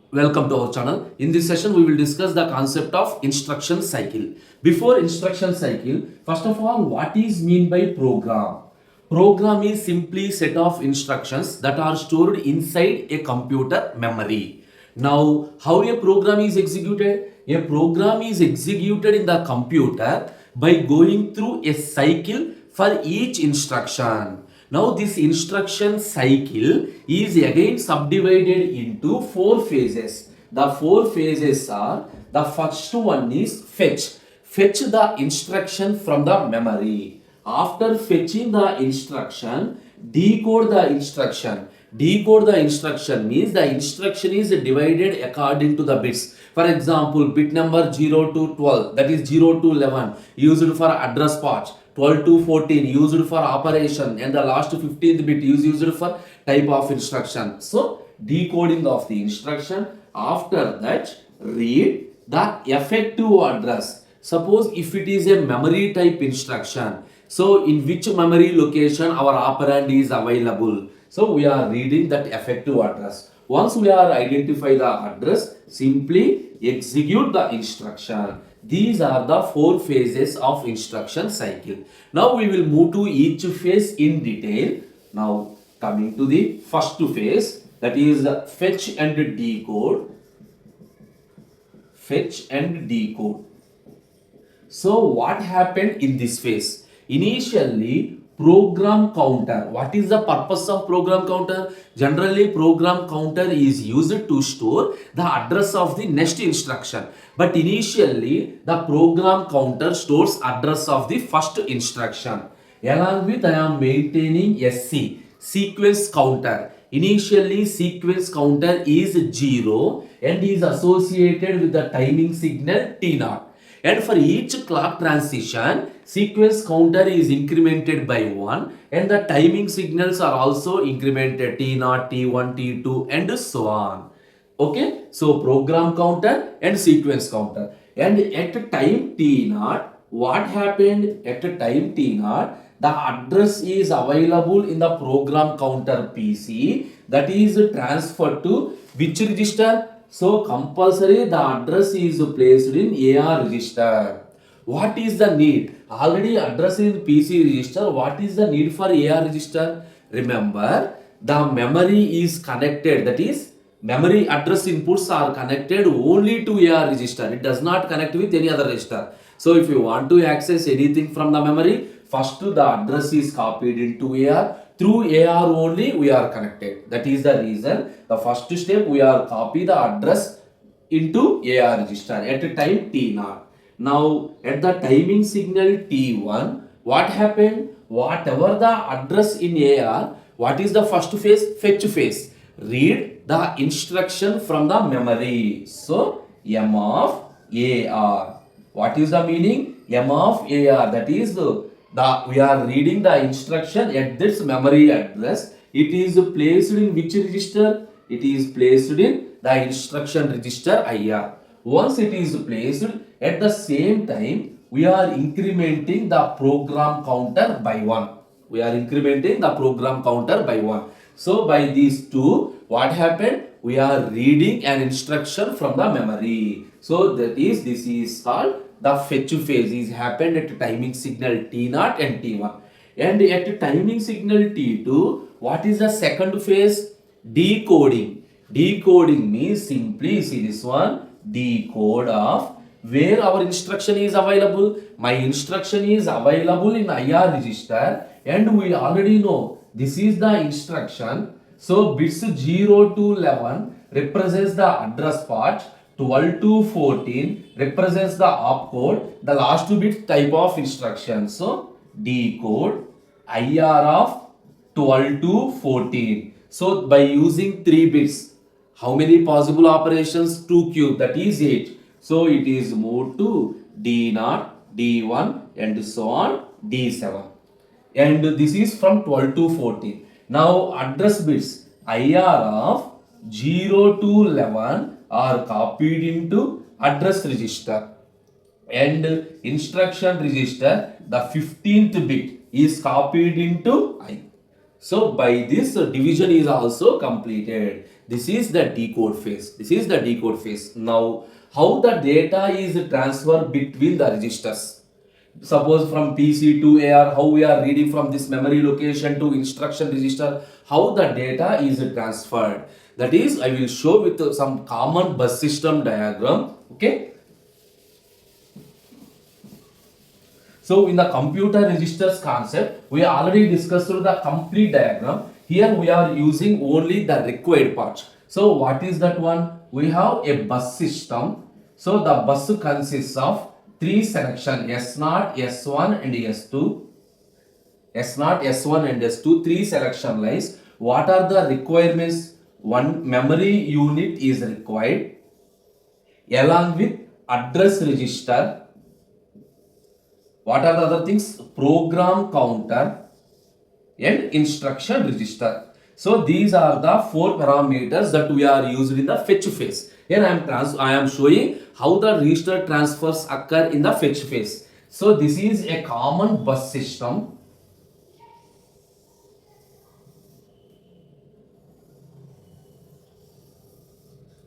Welcome to our channel. In this session, we will discuss the concept of instruction cycle. Before instruction cycle, first of all, what is mean by program? Program is simply set of instructions that are stored inside a computer memory. Now, how a program is executed? A program is executed in the computer by going through a cycle for each instruction. Now this instruction cycle is again subdivided into four phases. The four phases are, the first one is fetch. Fetch the instruction from the memory. After fetching the instruction, decode the instruction. Decode the instruction means the instruction is divided according to the bits. For example, bit number 0 to 12, that is 0 to 11, used for address part. 12 to 14 used for operation, and the last 15th bit is used for type of instruction. So decoding of the instruction. After that, read the effective address. Suppose if it is a memory type instruction, so in which memory location our operand is available, so we are reading that effective address. Once we are identify the address, simply execute the instruction. These are the four phases of instruction cycle. Now we will move to each phase in detail. Now coming to the first phase, that is fetch and decode. Fetch and decode. So what happened in this phase? Initially, program counter. What is the purpose of program counter? Generally, program counter is used to store the address of the next instruction. But initially, the program counter stores address of the first instruction. Along with, I am maintaining SC, sequence counter. Initially, sequence counter is 0 and is associated with the timing signal T0. And for each clock transition, sequence counter is incremented by 1 and the timing signals are also incremented T0, T1, T2 and so on. Okay, so program counter and sequence counter. And at time T0, what happened at time T0? The address is available in the program counter PC, that is transferred to which register? So compulsory the address is placed in AR register. What is the need? Already address in PC register. What is the need for AR register? Remember, the memory is connected. That is, memory address inputs are connected only to AR register. It does not connect with any other register. So if you want to access anything from the memory, first the address is copied into AR. Through AR only we are connected. That is the reason. The first step, we are copy the address into AR register at a time T0. Now at the timing signal T1, what happened? Whatever the address in AR, what is the first phase? Fetch phase. Read the instruction from the memory. So M of AR. What is the meaning? M of AR. That is we are reading the instruction at this memory address. It is placed in which register? It is placed in the instruction register IR. Once it is placed, at the same time we are incrementing the program counter by 1. We are incrementing the program counter by 1. So by these two, what happened? We are reading an instruction from the memory. So this is called the fetch phase. Is happened at timing signal T0 and T1. And at timing signal T2, what is the second phase? Decoding. Decoding means simply, see this one, decode of where our instruction is available. My instruction is available in IR register and we already know this is the instruction. So bits 0 to 11 represents the address part, 12 to 14 represents the opcode, the last two bits type of instruction. So decode IR of 12 to 14. So by using 3 bits, how many possible operations? 2 cube, that is 8. So it is moved to D0, D1 and so on D7. And this is from 12 to 14. Now address bits IR of 0 to 11 are copied into address register, and instruction register, the 15th bit is copied into I. So by this division is also completed. This is the decode phase. This is the decode phase. Now, how the data is transferred between the registers. Suppose from PC to AR, how we are reading from this memory location to instruction register, how the data is transferred. That is, I will show with some common bus system diagram. Okay. So in the computer registers concept, we already discussed the complete diagram. Here we are using only the required part. So what is that one? We have a bus system. So the bus consists of three sections, S0, S1 and S2. S0, S1 and S2, three selection lines. What are the requirements? One memory unit is required along with address register. What are the other things? Program counter and instruction register. So these are the four parameters that we are used in the fetch phase. Here I am showing how the register transfers occur in the fetch phase. So this is a common bus system.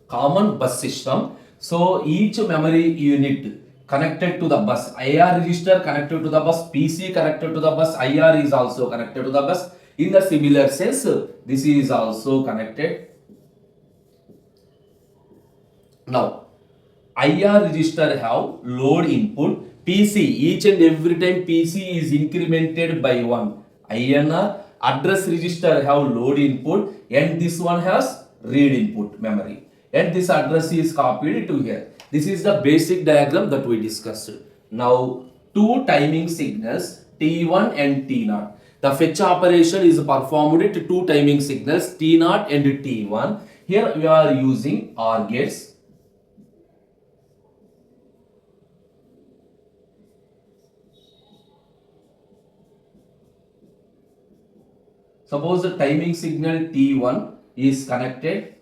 Common bus system. So each memory unit connected to the bus, IR register connected to the bus, PC connected to the bus, IR is also connected to the bus. In the similar sense, this is also connected. Now, IR register have load input, PC, each and every time PC is incremented by 1. INR, address register have load input, and this one has read input memory. And this address is copied to here. This is the basic diagram that we discussed. Now, two timing signals T1 and T0. The fetch operation is performed at two timing signals T0 and T1. Here we are using OR gates. Suppose the timing signal T1 is connected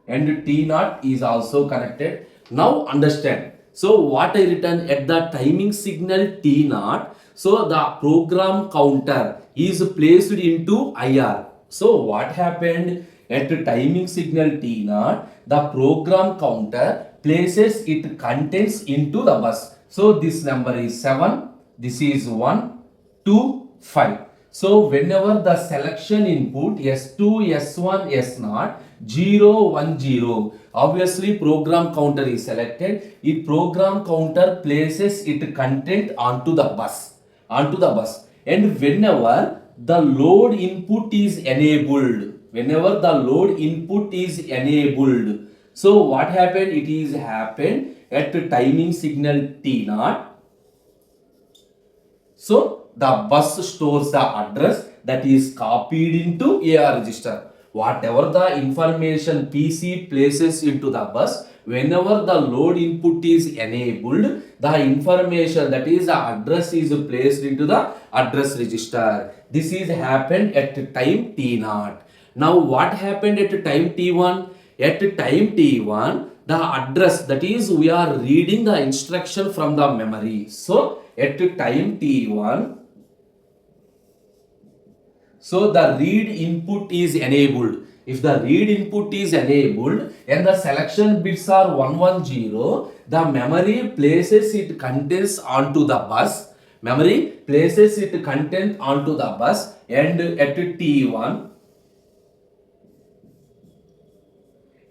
and T0 is also connected. Now understand. So what I written at the timing signal T0, so the program counter is placed into IR. So what happened at the timing signal T0, the program counter places its contents into the bus. So this number is 7, this is 1, 2, 5. So whenever the selection input S2, S1, S0, 0, 1, 0, obviously program counter is selected. It program counter places its content onto the bus. And whenever the load input is enabled, so what happened? It is happened at the timing signal T0. So the bus stores the address that is copied into AR register. Whatever the information PC places into the bus, whenever the load input is enabled, the information that is the address is placed into the address register. This is happened at time T0. Now what happened at time T1? At time T1, the address, that is we are reading the instruction from the memory. So at time T1, so the read input is enabled. If the read input is enabled and the selection bits are 110, the memory places its contents onto the bus. And at T1,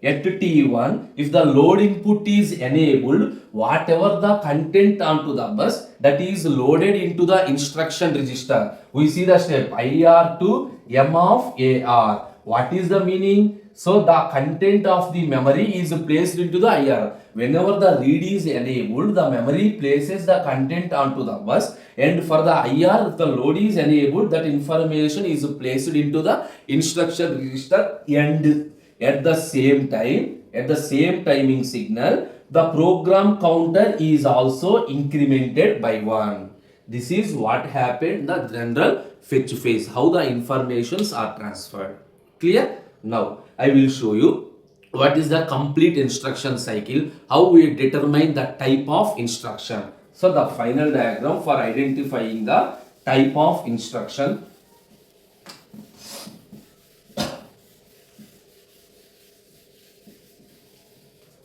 if the load input is enabled, whatever the content onto the bus, that is loaded into the instruction register. We see the step IR to M of AR. What is the meaning? So the content of the memory is placed into the IR. Whenever the read is enabled, the memory places the content onto the bus, and for the IR, if the load is enabled, that information is placed into the instruction register, and at the same timing signal, the program counter is also incremented by 1. This is what happened in the general fetch phase, how the informations are transferred. Clear? Now I will show you what is the complete instruction cycle, how we determine the type of instruction. So the final diagram for identifying the type of instruction.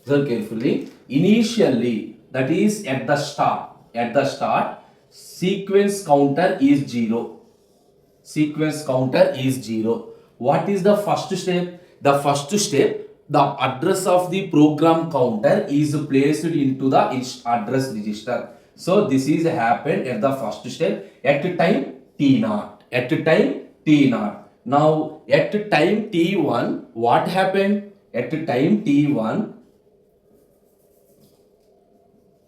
Observe carefully. Initially, that is at the start, sequence counter is 0. Sequence counter is 0. What is the first step? The first step, the address of the program counter is placed into the address register. So this is happened at the first step at time t0. At time t0. Now at time t1, what happened? At time t1,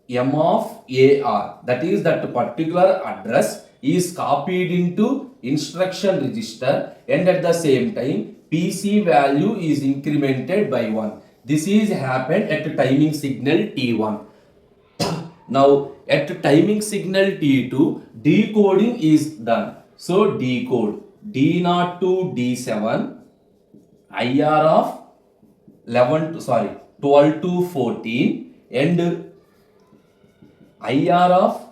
M of AR, that is that particular address is copied into instruction register, and at the same time PC value is incremented by 1. This is happened at timing signal T1. Now at timing signal T2, decoding is done. So decode D0 to D7, IR of 12 to 14, and IR of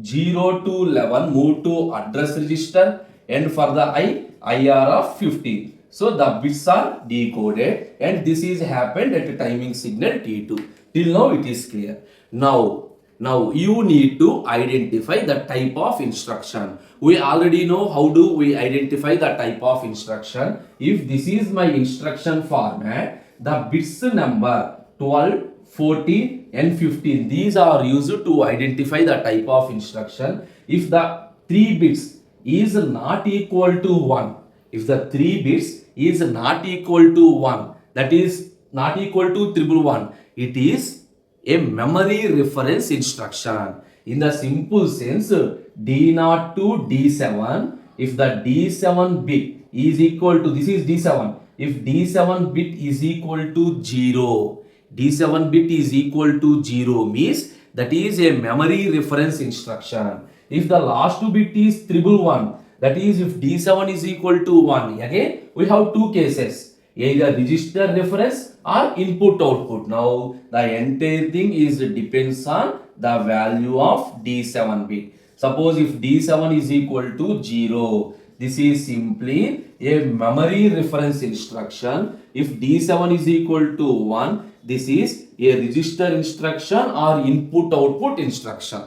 0 to 11 move to address register, and for the IR of 15. So the bits are decoded, and this is happened at a timing signal T2. Till now it is clear. Now you need to identify the type of instruction. We already know how do we identify the type of instruction. If this is my instruction format, the bits number 12, 14 and 15, these are used to identify the type of instruction. If the 3 bits is not equal to 1, if the 3 bits is not equal to 1, that is not equal to 111, it is a memory reference instruction. In the simple sense, D0 to D7, if the D7 bit is equal to, this is D7, if D7 bit is equal to 0, D7 bit is equal to 0 means that is a memory reference instruction. If the last bit is 111, that is if D7 is equal to 1, again we have two cases, either register reference or input output. Now the entire thing is depends on the value of D7 bit. Suppose if D7 is equal to 0, this is simply a memory reference instruction. If D7 is equal to 1, this is a register instruction or input output instruction.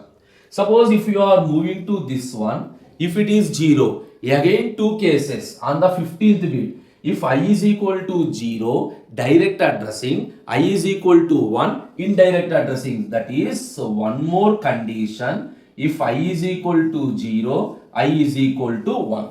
Suppose if you are moving to this one, if it is 0, again two cases on the 15th bit. If I is equal to 0, direct addressing, I is equal to 1, indirect addressing. That is one more condition. If I is equal to 0, I is equal to 1.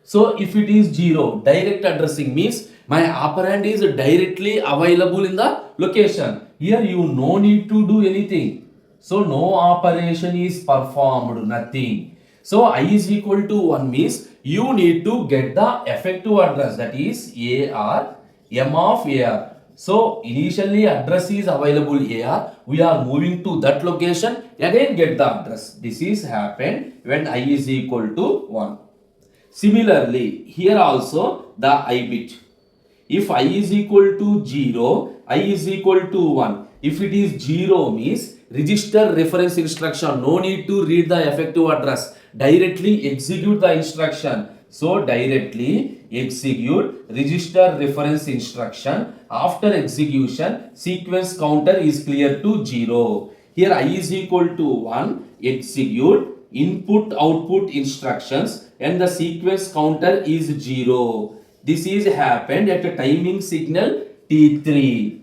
So if it is 0, direct addressing means my operand is directly available in the location. Here you no need to do anything. So no operation is performed, nothing. So I is equal to 1 means you need to get the effective address, that is AR, M of AR. So initially address is available AR. We are moving to that location, again get the address. This is happened when I is equal to 1. Similarly, here also the I bit. If I is equal to 0, I is equal to 1. If it is 0 means register reference instruction. No need to read the effective address. Directly execute the instruction. So directly execute register reference instruction. After execution, sequence counter is clear to 0. Here I is equal to 1. Execute input output instructions and the sequence counter is 0. This is happened at a timing signal T3.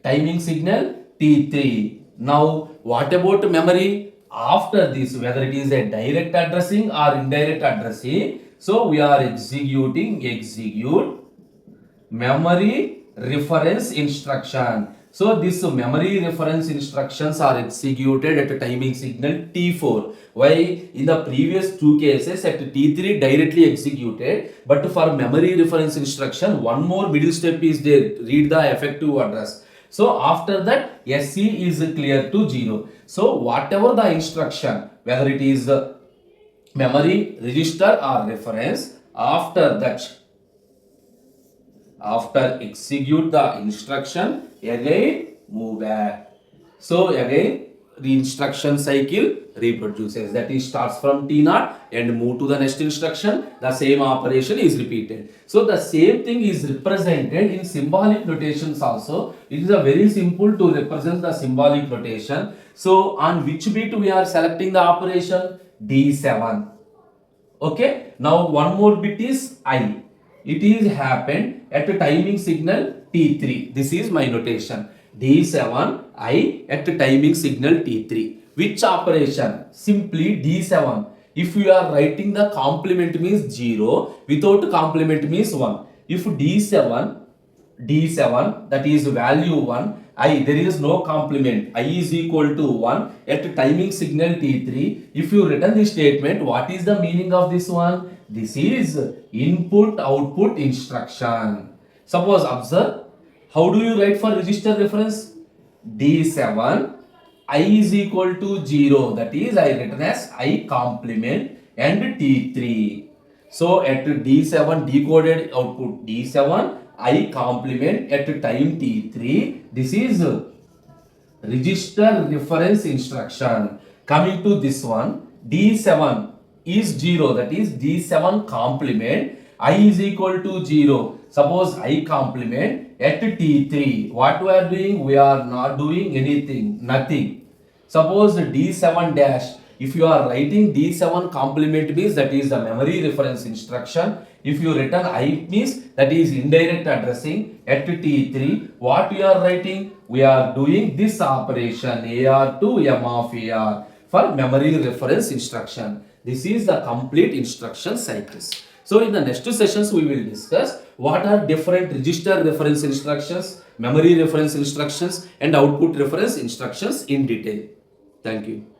Timing signal T3. Now what about memory? After this, whether it is a direct addressing or indirect addressing, so we are execute memory reference instruction. So this memory reference instructions are executed at a timing signal T4. Why? In the previous two cases at T3 directly executed, but for memory reference instruction one more middle step is there, read the effective address. So after that SC is clear to 0. So whatever the instruction, whether it is memory, register or reference, after that, after execute the instruction, again move back. So again the instruction cycle reproduces. That is, starts from T0 and move to the next instruction. The same operation is repeated. So the same thing is represented in symbolic notations also. It is a very simple to represent the symbolic notation. So on which bit we are selecting the operation? D7. Okay. Now one more bit is I. It is happened at a timing signal T3. This is my notation. D7 I at the timing signal T3. Which operation? Simply D7. If you are writing the complement means 0, without complement means 1. If D7 that is value 1, I there is no complement, I is equal to 1 at timing signal T3. If you return the statement, what is the meaning of this one? This is input output instruction. Suppose observe, how do you write for register reference? D7 I is equal to 0, that is I written as I complement and T3. So at D7 decoded output D7 I complement at time T3. This is register reference instruction. Coming to this one, D7 is 0, that is D7 complement I is equal to 0. Suppose I complement at T3. What we are doing? We are not doing anything, nothing. Suppose D7 dash. If you are writing D7 complement means that is the memory reference instruction. If you return I means that is indirect addressing at T3. What we are writing? We are doing this operation AR to M of AR for memory reference instruction. This is the complete instruction cycles. So in the next sessions we will discuss what are different register reference instructions, memory reference instructions and output reference instructions in detail. Thank you.